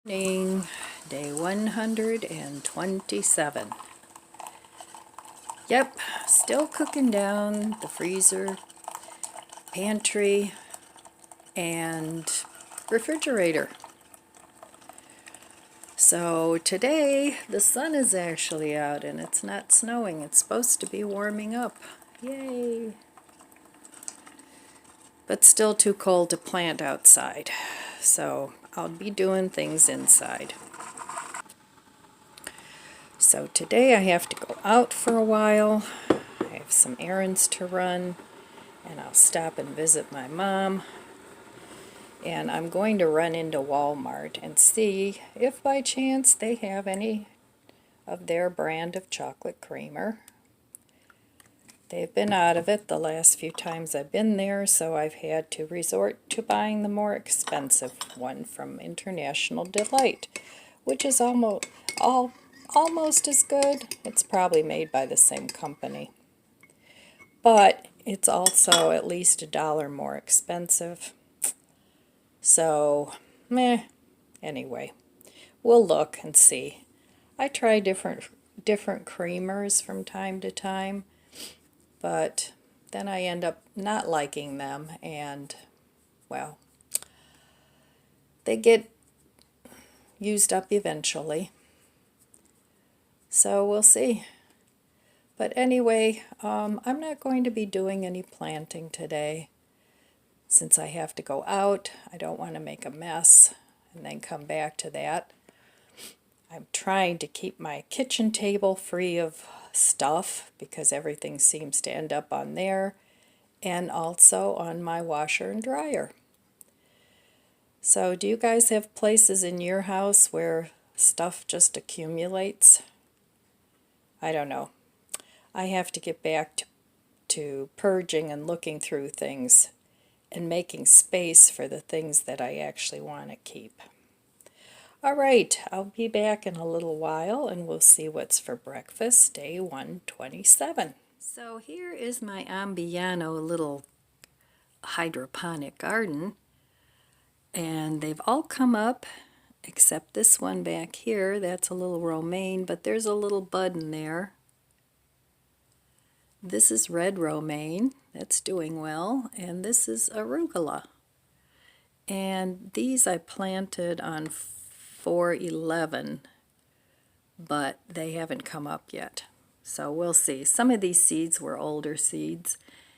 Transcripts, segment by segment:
Morning, day 127. Yep, still cooking down the freezer, pantry, and refrigerator. So today the sun is actually out and it's not snowing. It's supposed to be warming up. Yay! But still too cold to plant outside. So I'll be doing things inside. So today I have to go out for a while. I have some errands to run, and I'll stop and visit my mom. And I'm going to run into Walmart and see if by chance they have any of their brand of chocolate creamer. They've been out of it the last few times I've been there, so I've had to resort to buying the more expensive one from International Delight, which is almost as good. It's probably made by the same company. But it's also at least $1 more expensive. So, meh. Anyway, we'll look and see. I try different creamers from time to time, but then I end up not liking them, and, well, they get used up eventually. So we'll see. But anyway, I'm not going to be doing any planting today. Since I have to go out, I don't want to make a mess and then come back to that. I'm trying to keep my kitchen table free of stuff because everything seems to end up on there, and also on my washer and dryer. So do you guys have places in your house where stuff just accumulates? I don't know. I have to get back to purging and looking through things and making space for the things that I actually want to keep. All right, I'll be back in a little while and we'll see what's for breakfast, day 127. So here is my Ambiano little hydroponic garden, and they've all come up except this one back here. That's a little romaine, but there's a little bud in there. This is red romaine, that's doing well, and this is arugula. And these I planted on 4/11, but they haven't come up yet. So we'll see. Some of these seeds were older seeds,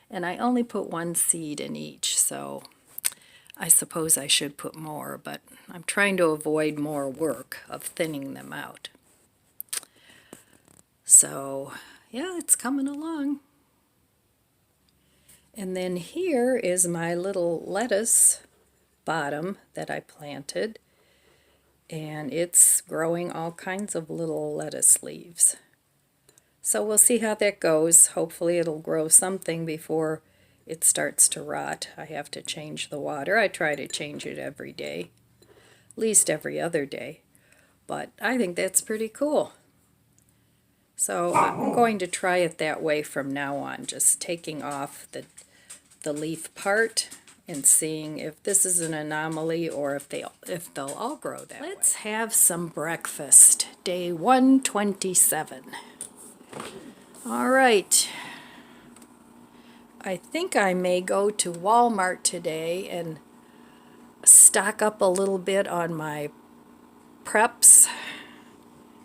and I only put one seed in each, so I suppose I should put more, but I'm trying to avoid more work of thinning them out. So, yeah, it's coming along. And then here is my little lettuce bottom that I planted, and it's growing all kinds of little lettuce leaves. So we'll see how that goes. Hopefully it'll grow something before it starts to rot. I have to change the water. I try to change it every day, at least every other day. But I think that's pretty cool. So I'm going to try it that way from now on, just taking off the leaf part and seeing if this is an anomaly or if they'll all grow that way. Let's have some breakfast. Day 127. All right. I think I may go to Walmart today and stock up a little bit on my preps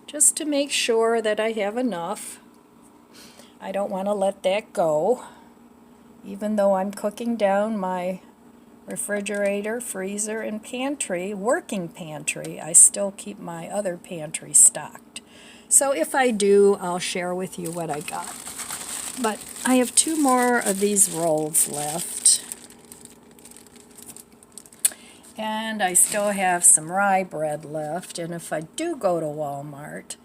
just to make sure that I have enough. I don't want to let that go. Even though I'm cooking down my refrigerator, freezer, and pantry, working pantry, I still keep my other pantry stocked. So if I do, I'll share with you what I got. But I have 2 more of these rolls left. And I still have some rye bread left. And if I do go to Walmart,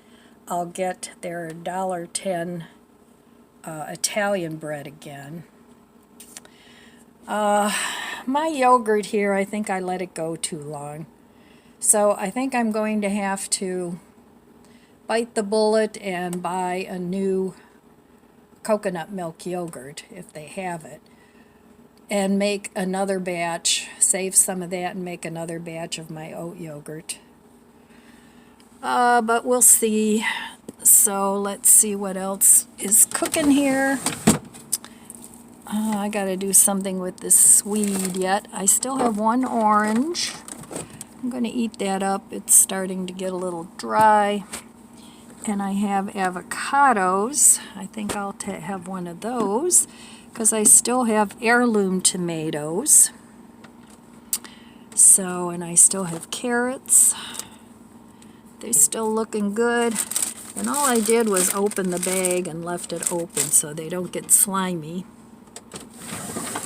I'll get their $1.10 Italian bread again. My yogurt here, I think I let it go too long. So I think I'm going to have to bite the bullet and buy a new coconut milk yogurt, if they have it, and make another batch, save some of that and make another batch of my oat yogurt. but we'll see. So let's see what else is cooking here. I gotta do something with this swede yet. I still have one orange. I'm gonna eat that up. It's starting to get a little dry. And I have avocados. I think I'll have one of those because I still have heirloom tomatoes. So, and I still have carrots. They're still looking good. And all I did was open the bag and left it open so they don't get slimy.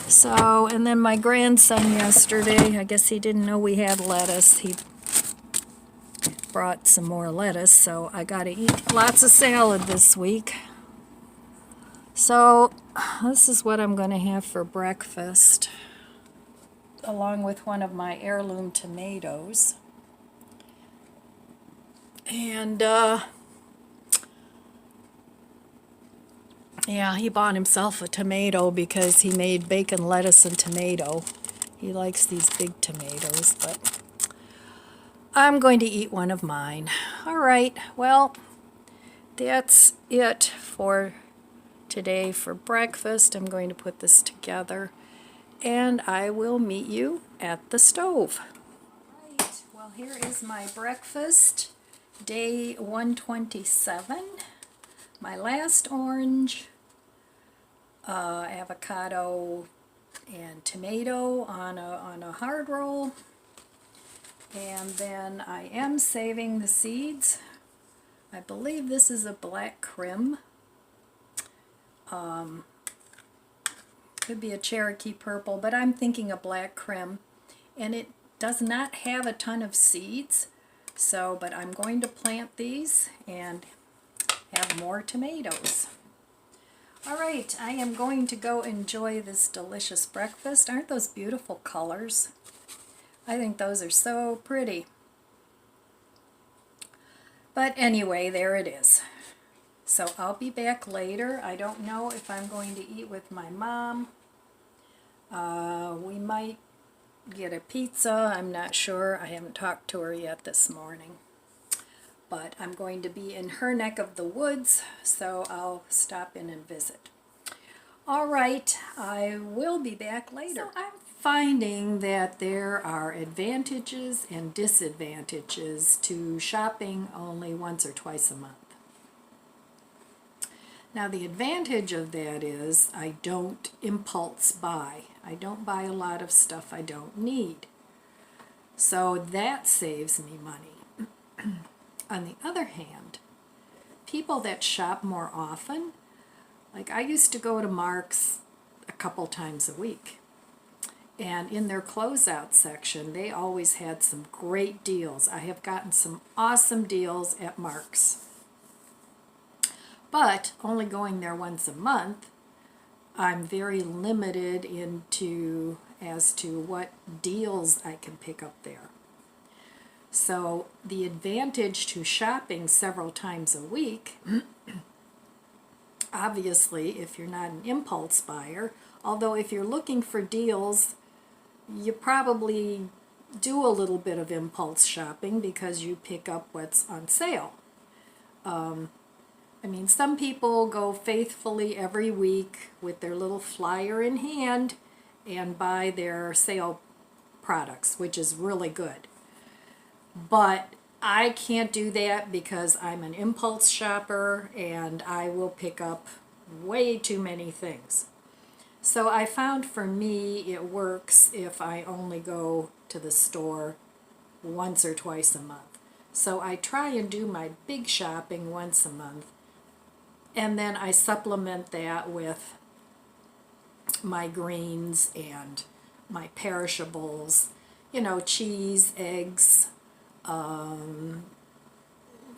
So, and then my grandson yesterday, I guess he didn't know we had lettuce. He brought some more lettuce, so I got to eat lots of salad this week. So, this is what I'm going to have for breakfast, along with one of my heirloom tomatoes. And, yeah, he bought himself a tomato because he made bacon, lettuce, and tomato. He likes these big tomatoes, but I'm going to eat one of mine. All right, well, that's it for today for breakfast. I'm going to put this together, and I will meet you at the stove. All right, well, here is my breakfast, day 127. My last orange, avocado and tomato on a hard roll. And then I am saving the seeds. I believe this is a black crim. Could be a Cherokee purple, but I'm thinking a black crim. And it does not have a ton of seeds. So, but I'm going to plant these and have more tomatoes. All right, I am going to go enjoy this delicious breakfast. Aren't those beautiful colors? I think those are so pretty. But anyway, there it is. So I'll be back later. I don't know if I'm going to eat with my mom. We might get a pizza. I'm not sure. I haven't talked to her yet this morning. But I'm going to be in her neck of the woods, so I'll stop in and visit. All right, I will be back later. So I'm finding that there are advantages and disadvantages to shopping only once or twice a month. Now the advantage of that is I don't impulse buy. I don't buy a lot of stuff I don't need. So that saves me money. On the other hand, people that shop more often, like I used to go to Mark's a couple times a week. And in their closeout section, they always had some great deals. I have gotten some awesome deals at Mark's. But only going there once a month, I'm very limited as to what deals I can pick up there. So the advantage to shopping several times a week, obviously if you're not an impulse buyer, although if you're looking for deals, you probably do a little bit of impulse shopping because you pick up what's on sale. I mean, some people go faithfully every week with their little flyer in hand and buy their sale products, which is really good. But I can't do that because I'm an impulse shopper and I will pick up way too many things. So I found for me it works if I only go to the store once or twice a month. So I try and do my big shopping once a month, and then I supplement that with my greens and my perishables, you know, cheese, eggs,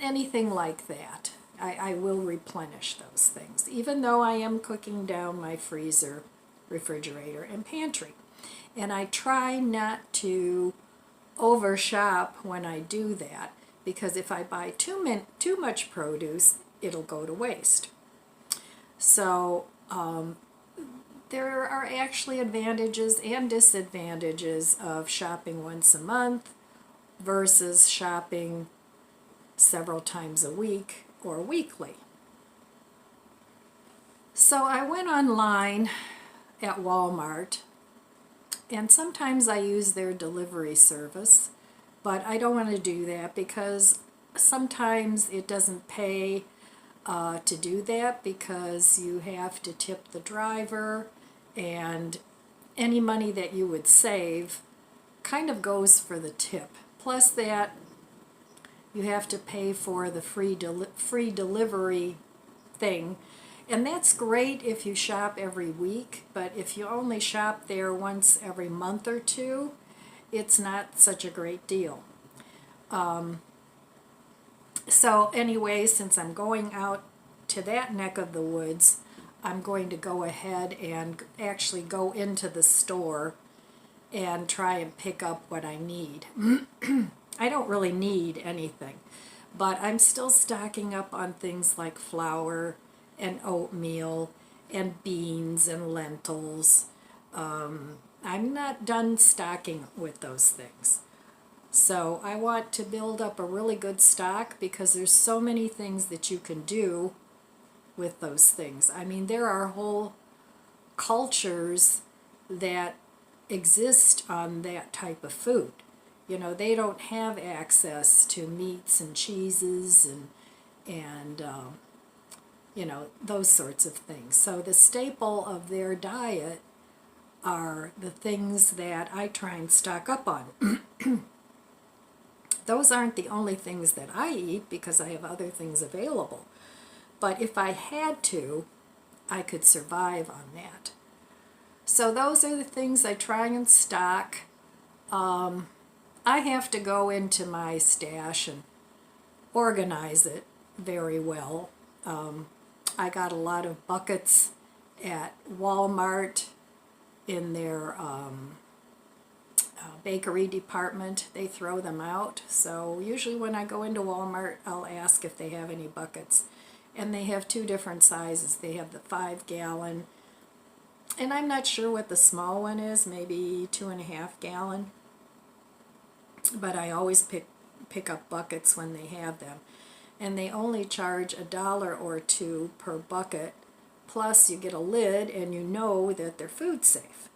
anything like that. I will replenish those things, even though I am cooking down my freezer, refrigerator, and pantry. And I try not to overshop when I do that, because if I buy too much produce, it'll go to waste. So there are actually advantages and disadvantages of shopping once a month versus shopping several times a week or weekly. So I went online at Walmart, and sometimes I use their delivery service, but I don't want to do that because sometimes it doesn't pay to do that, because you have to tip the driver, and any money that you would save kind of goes for the tip. Plus that, you have to pay for the free delivery thing. And that's great if you shop every week, but if you only shop there once every month or two, it's not such a great deal. So anyway, since I'm going out to that neck of the woods, I'm going to go ahead and actually go into the store and try and pick up what I need. I don't really need anything, but I'm still stocking up on things like flour and oatmeal and beans and lentils. I'm not done stocking with those things. So I want to build up a really good stock, because there's so many things that you can do with those things. I mean, there are whole cultures that exist on that type of food. You know, they don't have access to meats and cheeses and you know, those sorts of things. So the staple of their diet are the things that I try and stock up on. Those aren't the only things that I eat, because I have other things available. But if I had to, I could survive on that. So those are the things I try and stock. I have to go into my stash and organize it very well. I got a lot of buckets at Walmart in their bakery department. They throw them out. So usually when I go into Walmart, I'll ask if they have any buckets. And they have two different sizes. They have the 5-gallon, and I'm not sure what the small one is, maybe 2.5-gallon. But I always pick up buckets when they have them. And they only charge $1 or $2 per bucket. Plus you get a lid, and you know that they're food safe.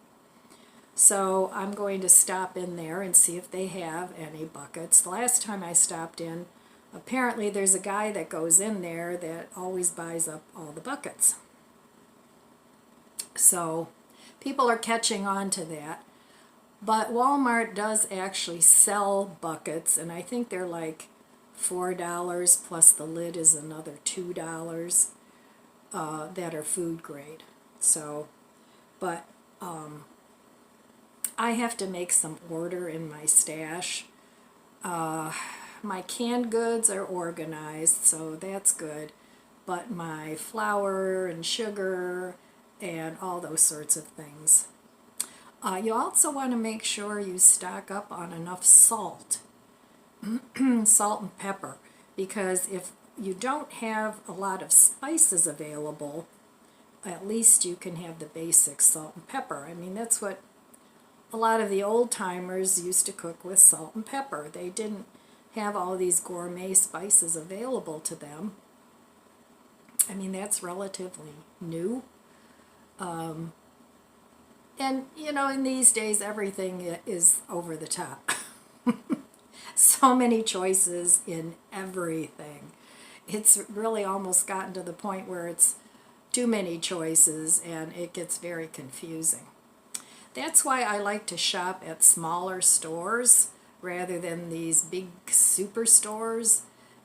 So I'm going to stop in there and see if they have any buckets. The last time I stopped in, apparently there's a guy that goes in there that always buys up all the buckets. So people are catching on to that. But Walmart does actually sell buckets, and I think they're like $4, plus the lid is another $2 that are food grade. So, but I have to make some order in my stash. My canned goods are organized, so that's good. But my flour and sugar and all those sorts of things. You also want to make sure you stock up on enough salt, salt and pepper, because if you don't have a lot of spices available, at least you can have the basic salt and pepper. I mean, that's what a lot of the old timers used to cook with, salt and pepper. They didn't have all these gourmet spices available to them. I mean, that's relatively new. And, you know, in these days, everything is over the top. So many choices in everything. It's really almost gotten to the point where it's too many choices, and it gets very confusing. That's why I like to shop at smaller stores rather than these big superstores,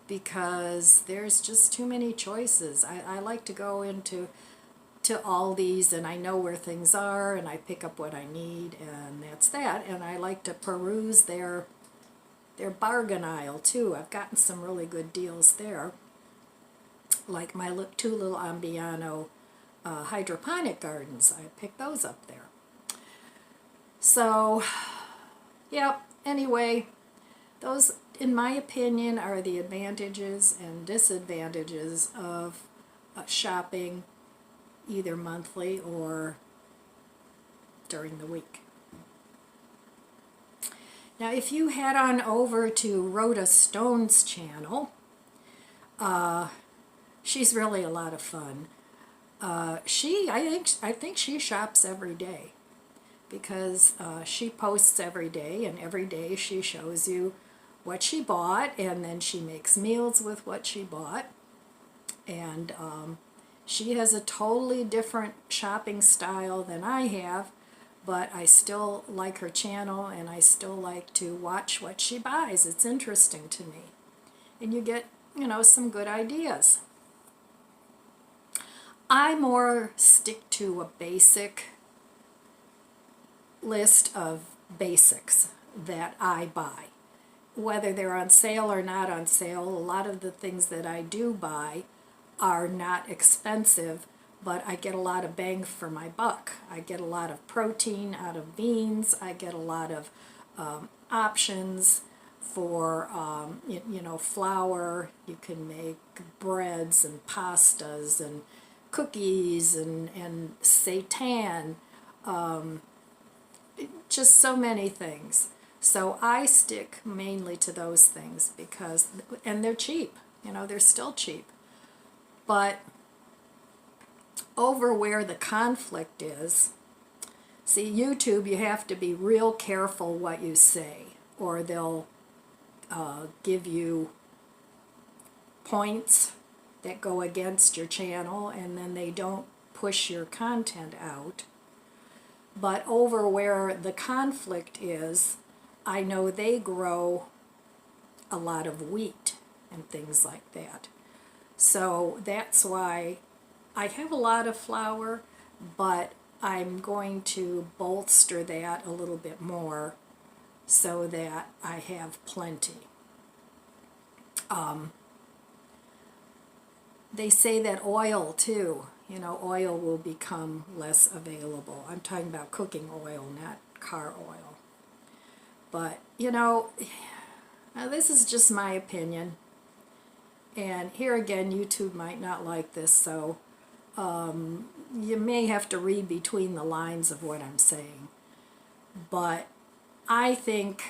because there's just too many choices. I like to go into Aldi's, and I know where things are, and I pick up what I need, and that's that. And I like to peruse their bargain aisle too. I've gotten some really good deals there, like my two little Ambiano hydroponic gardens. I picked those up there. So, yeah, anyway, those, in my opinion, are the advantages and disadvantages of shopping either monthly or during the week. Now, if you head on over to Rhoda Stone's channel, She's really a lot of fun. I think she shops every day because she posts every day, and every day she shows you what she bought, and then she makes meals with what she bought. And she has a totally different shopping style than I have, but I still like her channel and I still like to watch what she buys. It's interesting to me. And you get, some good ideas. I more stick to a basic list of basics that I buy. Whether they're on sale or not on sale, a lot of the things that I do buy are not expensive, but I get a lot of bang for my buck. I get a lot of protein out of beans. I get a lot of options for, flour. You can make breads and pastas and cookies and seitan, just so many things. So I stick mainly to those things because, and they're cheap, they're still cheap. But over where the conflict is, see, YouTube, you have to be real careful what you say, or they'll give you points that go against your channel, and then they don't push your content out. But over where the conflict is, I know they grow a lot of wheat and things like that. So that's why I have a lot of flour, but I'm going to bolster that a little bit more so that I have plenty. They say that oil too, oil will become less available. I'm talking about cooking oil, not car oil. But, now this is just my opinion. And here again, YouTube might not like this, so you may have to read between the lines of what I'm saying. But I think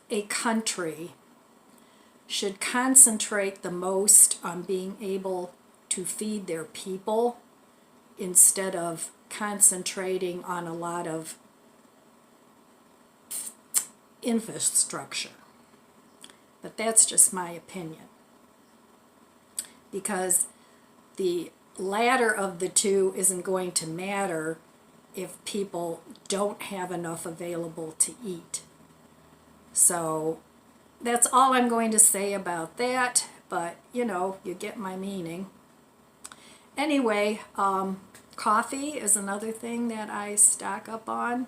a country should concentrate the most on being able to feed their people instead of concentrating on a lot of infrastructure. But that's just my opinion. Because the latter of the two isn't going to matter if people don't have enough available to eat. So that's all I'm going to say about that, but you get my meaning. Anyway, coffee is another thing that I stock up on.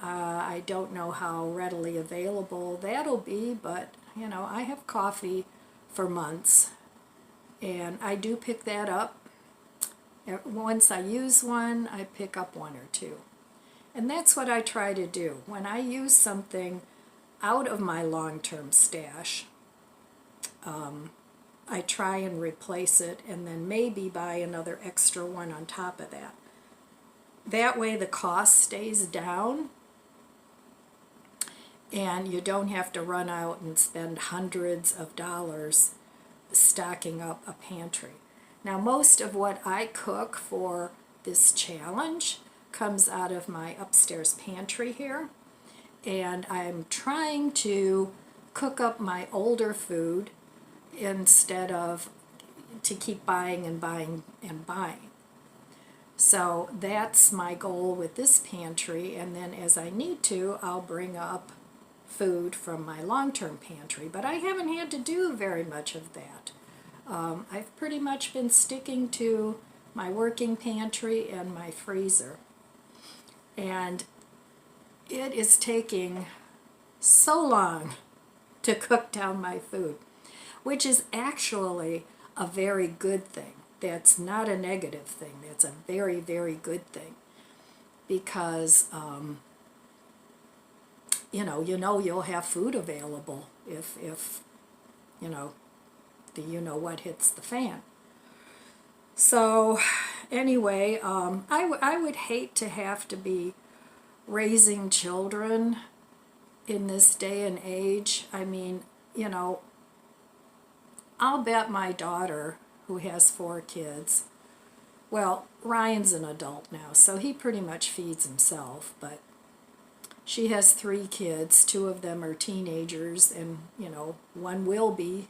I don't know how readily available that'll be, but I have coffee for months, and I do pick that up. Once I use one, I pick up one or two. And that's what I try to do. When I use something out of my long-term stash, I try and replace it and then maybe buy another extra one on top of that. That way the cost stays down and you don't have to run out and spend hundreds of dollars stocking up a pantry. Now, most of what I cook for this challenge comes out of my upstairs pantry here, and I'm trying to cook up my older food instead of to keep buying and buying and buying. So that's my goal with this pantry, and then as I need to, I'll bring up food from my long-term pantry, but I haven't had to do very much of that. I've pretty much been sticking to my working pantry and my freezer, and it is taking so long to cook down my food, which is actually a very good thing. That's not a negative thing. That's a very, very good thing, because you'll have food available if the what hits the fan. So anyway, I would hate to have to be raising children in this day and age. I mean, I'll bet my daughter, who has 4 kids, well, Ryan's an adult now, so he pretty much feeds himself, but she has 3 kids. 2 of them are teenagers, and, you know, one will be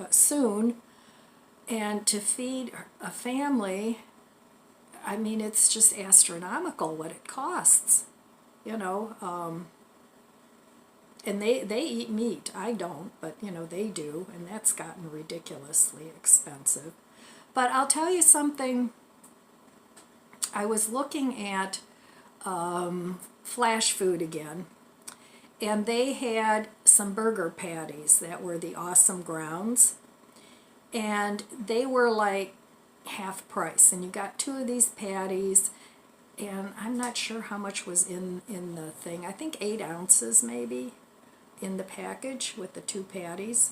soon. And to feed a family, I mean, it's just astronomical what it costs, you know. And they eat meat. I don't, but, you know, they do, and that's gotten ridiculously expensive. But I'll tell you something. I was looking at Flash Food again, and they had some burger patties that were the Awesome Grounds, and they were like half price, and you got 2 of these patties, and I'm not sure how much was in the thing. I think 8 ounces maybe in the package with the 2 patties,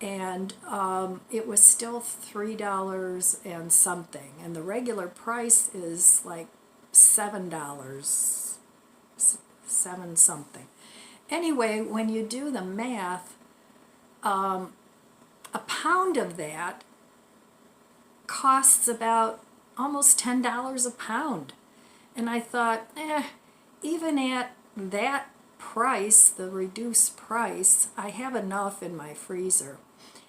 and it was still $3 and something, and the regular price is like $7, 7 something. Anyway, when you do the math, a pound of that costs about almost $10 a pound. And I thought, even at that price, the reduced price, I have enough in my freezer.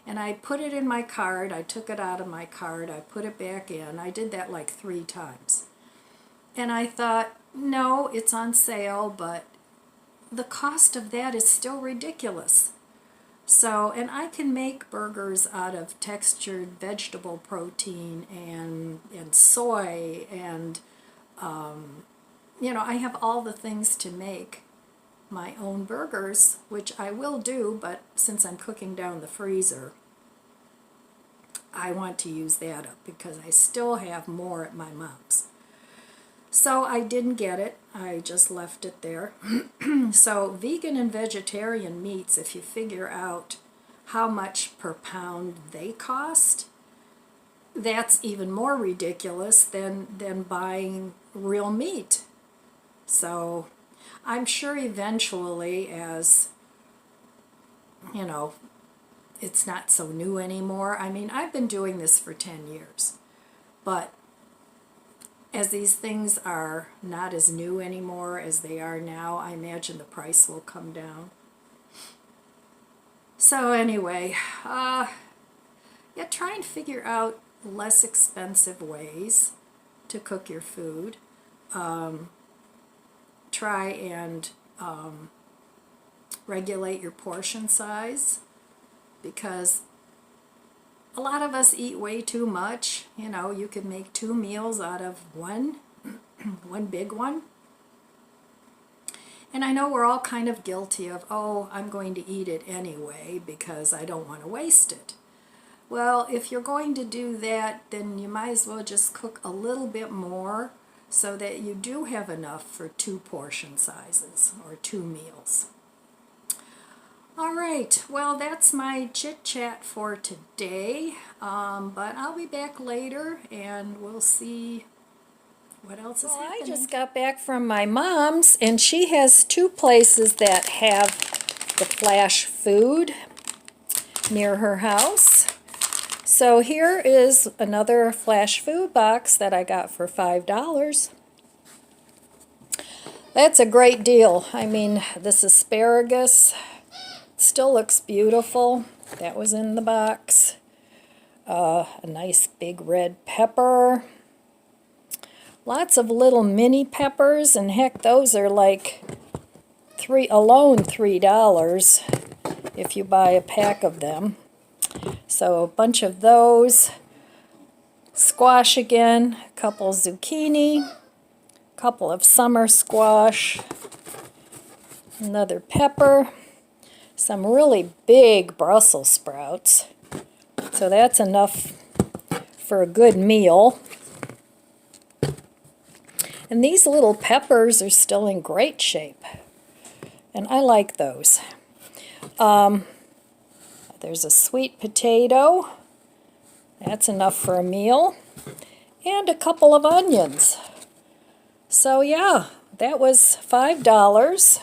And I put it in my cart, I took it out of my cart, I put it back in. I did that like 3 times. And I thought, no, it's on sale, but the cost of that is still ridiculous. So, and I can make burgers out of textured vegetable protein and soy and, you know, I have all the things to make my own burgers, which I will do, but since I'm cooking down the freezer, I want to use that up because I still have more at my mom's. So I didn't get it, I just left it there. So vegan and vegetarian meats, if you figure out how much per pound they cost, that's even more ridiculous than buying real meat. So I'm sure eventually, as, you know, it's not so new anymore. I mean, I've been doing this for 10 years, but as these things are not as new anymore as they are now, I imagine the price will come down. So anyway, yeah, try and figure out less expensive ways to cook your food. Try and regulate your portion size, because a lot of us eat way too much. You know, you could make 2 meals out of one big one. And I know we're all kind of guilty of, oh, I'm going to eat it anyway because I don't want to waste it. Well, if you're going to do that, then you might as well just cook a little bit more so that you do have enough for 2 portion sizes or 2 meals. All right, well, that's my chit-chat for today, but I'll be back later and we'll see what else is happening. I just got back from my mom's, and she has 2 places that have the Flash Food near her house. So here is another Flash Food box that I got for $5. That's a great deal. I mean, this asparagus still looks beautiful. That was in the box. A nice big red pepper. Lots of little mini peppers, and heck, those are like $3 if you buy a pack of them. So a bunch of those. Squash again, a couple zucchini, a couple of summer squash, another pepper, some really big Brussels sprouts. So that's enough for a good meal. And these little peppers are still in great shape, and I like those. There's a sweet potato. That's enough for a meal. And a couple of onions. So yeah, that was $5.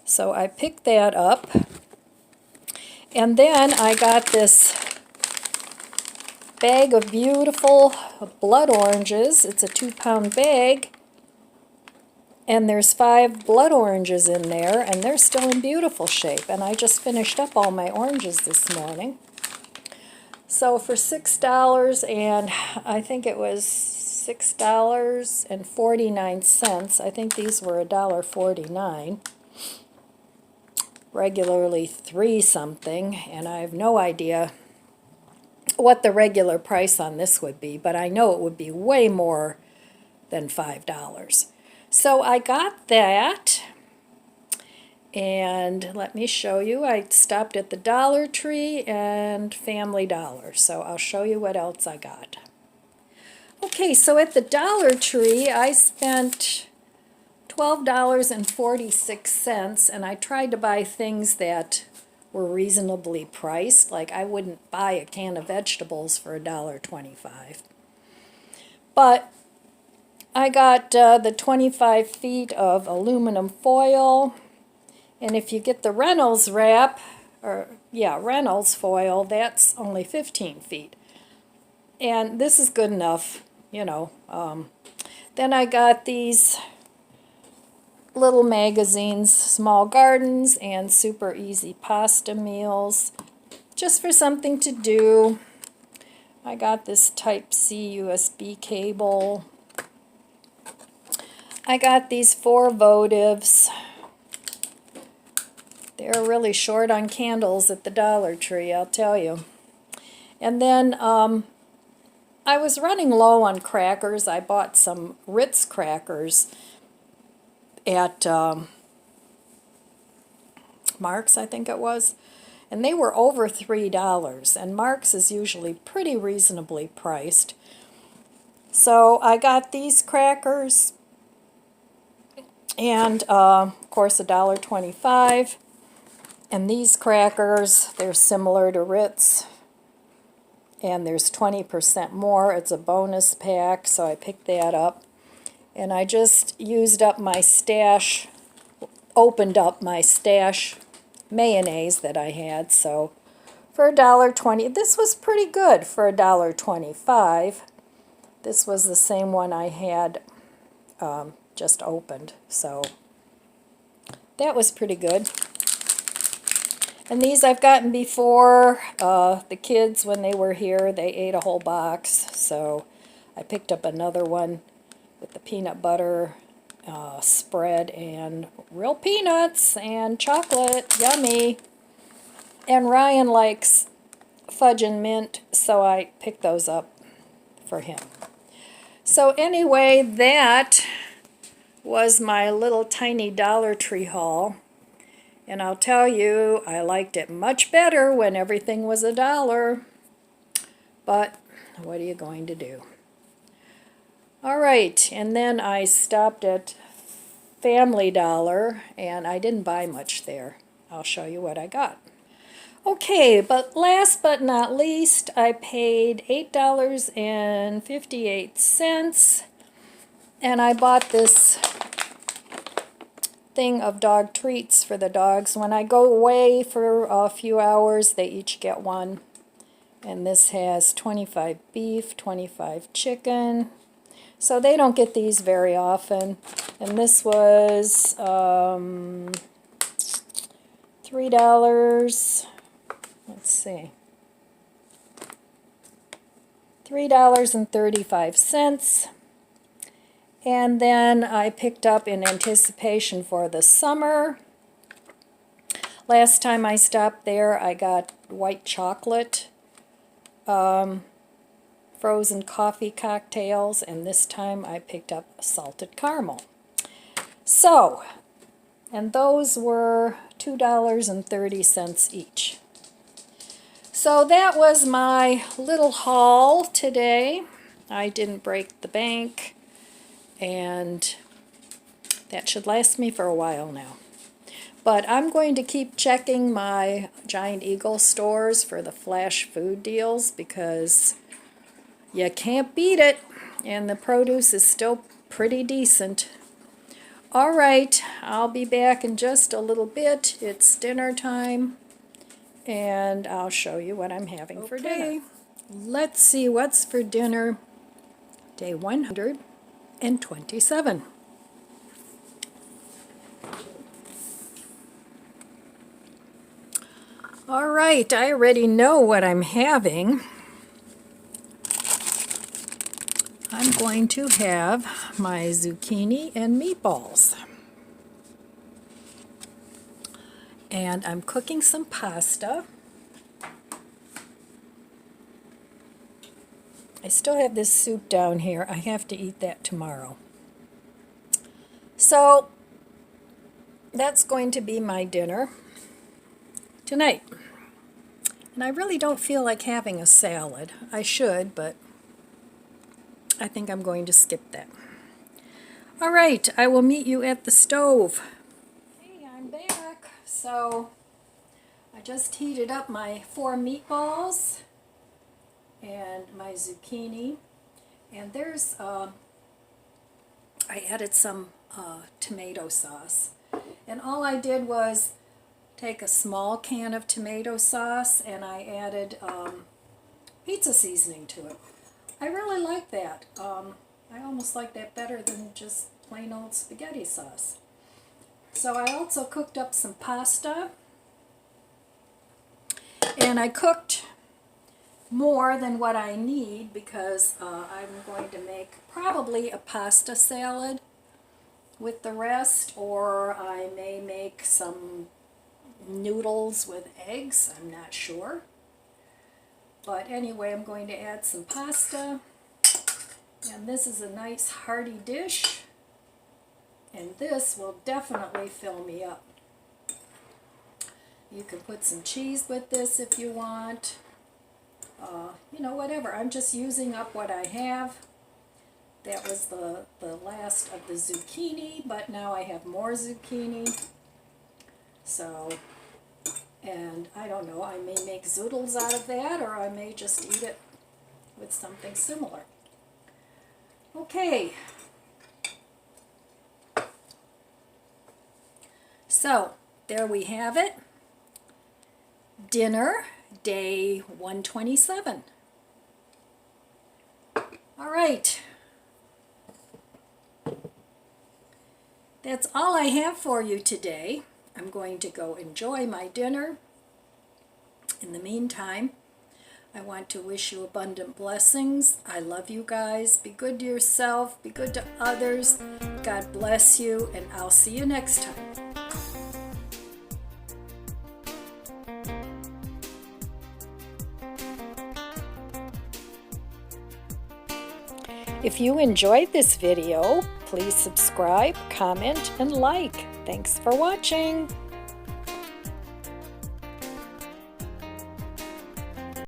So I picked that up. And then I got this bag of beautiful blood oranges. It's a 2-pound bag. And there's 5 blood oranges in there, and they're still in beautiful shape. And I just finished up all my oranges this morning. So for $6, and I think it was $6.49. I think these were $1.49. Regularly 3 something, and I have no idea what the regular price on this would be, but I know it would be way more than $5. So I got that, and let me show you. I stopped at the Dollar Tree and Family Dollar, so I'll show you what else I got. Okay, so at the Dollar Tree I spent $12.46, and I tried to buy things that were reasonably priced. Like I wouldn't buy a can of vegetables for $1.25. But I got the 25 feet of aluminum foil, and if you get the Reynolds wrap, Reynolds foil, that's only 15 feet. And this is good enough, you know. Then I got these little magazines, Small Gardens and Super Easy Pasta Meals, just for something to do. I got this Type-C USB cable. I got these 4 votives. They're really short on candles at the Dollar Tree, I'll tell you. And then I was running low on crackers. I bought some Ritz crackers at Mark's, I think it was. And they were over $3, and Mark's is usually pretty reasonably priced. So I got these crackers, and of course $1.25. And these crackers, they're similar to Ritz, and there's 20% more. It's a bonus pack, so I picked that up. And I just used up my stash, opened up my stash mayonnaise that I had. So for $1.20, this was pretty good for $1.25. This was the same one I had just opened, so that was pretty good. And these I've gotten before. The kids, when they were here, they ate a whole box, so I picked up another one with the peanut butter spread and real peanuts and chocolate. Yummy. And Ryan likes fudge and mint, so I picked those up for him. So anyway, that was my little tiny Dollar Tree haul. And I'll tell you, I liked it much better when everything was $1. But what are you going to do? All right, and then I stopped at Family Dollar, and I didn't buy much there. I'll show you what I got. Okay, but last but not least, I paid $8.58, and I bought this thing of dog treats for the dogs. When I go away for a few hours, they each get one. And this has 25 beef, 25 chicken. So they don't get these very often. And this was $3. Let's see. $3.35. And then I picked up, in anticipation for the summer, last time I stopped there I got white chocolate frozen coffee cocktails, and this time I picked up salted caramel. So, and those were $2.30 each. So that was my little haul today. I didn't break the bank, and that should last me for a while now. But I'm going to keep checking my Giant Eagle stores for the flash food deals, because you can't beat it, and the produce is still pretty decent. All right, I'll be back in just a little bit. It's dinner time, and I'll show you what I'm having for dinner. Let's see what's for dinner. Day 127. All right, I already know what I'm having. I'm going to have my zucchini and meatballs. And I'm cooking some pasta. I still have this soup down here. I have to eat that tomorrow. So that's going to be my dinner tonight. And I really don't feel like having a salad. I should, but I think I'm going to skip that. All right, I will meet you at the stove. Hey, I'm back. So I just heated up my 4 meatballs and my zucchini. And there's, I added some tomato sauce. And all I did was take a small can of tomato sauce and I added pizza seasoning to it. I really like that. I almost like that better than just plain old spaghetti sauce. So I also cooked up some pasta, and I cooked more than what I need because I'm going to make probably a pasta salad with the rest, or I may make some noodles with eggs. I'm not sure. But anyway, I'm going to add some pasta, and this is a nice hearty dish, and this will definitely fill me up. You can put some cheese with this if you want, you know, whatever. I'm just using up what I have. That was the last of the zucchini, but now I have more zucchini. So, and I don't know, I may make zoodles out of that, or I may just eat it with something similar. Okay. So, there we have it. Dinner, day 127. All right. That's all I have for you today. I'm going to go enjoy my dinner. In the meantime, I want to wish you abundant blessings. I love you guys. Be good to yourself. Be good to others. God bless you, and I'll see you next time. If you enjoyed this video, please subscribe, comment, and like. Thanks for watching.